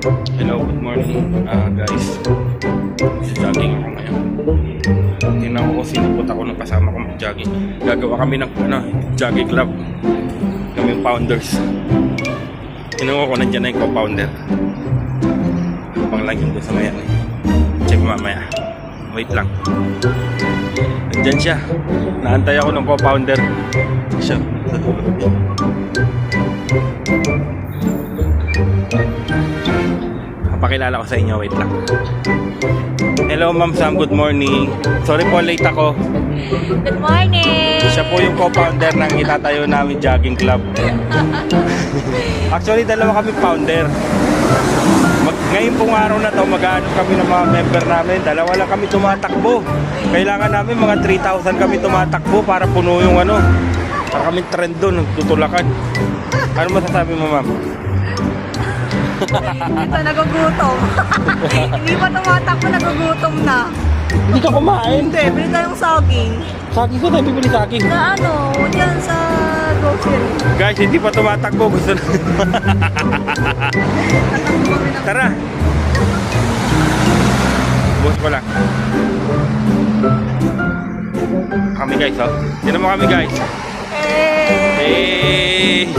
Hello, good morning guys. Jogging ako ngayon. Tingnan ko kung sinipot ako ng kasama ko mag-jogging. Gagawa kami ng jogging club. Kami yung founders. Tingnan ko kung nandiyan na yung co-founder. Habang lang yun doon sa mayan. Check mamaya. Wait lang. Nandiyan siya. Naantay ako ng co-founder. Siya. Sa dulo. Pakilala ko sa inyo, wait lang. Hello Ma'am Sam, good morning. Sorry po late ako. Good morning! Siya po yung co-founder ng itatayo namin jogging club. Actually, dalawa kami founder. Ngayon pong araw na to, mag-aanong kami ng mga member namin. Dalawa lang kami tumatakbo. Kailangan namin mga 3,000 kami tumatakbo para puno yung para kami trend doon, nagtutulakan. Ano masasabi mo, ma'am? Ito, nagugutom. Hindi pa tumatakbo, nagugutom na. Hindi ka kumain. Hindi, bili tayong saging. Saging ko tayo, bibili saging. Na dyan sa grocery. Guys, hindi pa tumatakbo. Gusto na. Tara. Bukas ko lang. Kami guys, oh. Sino mo kami guys? Hey!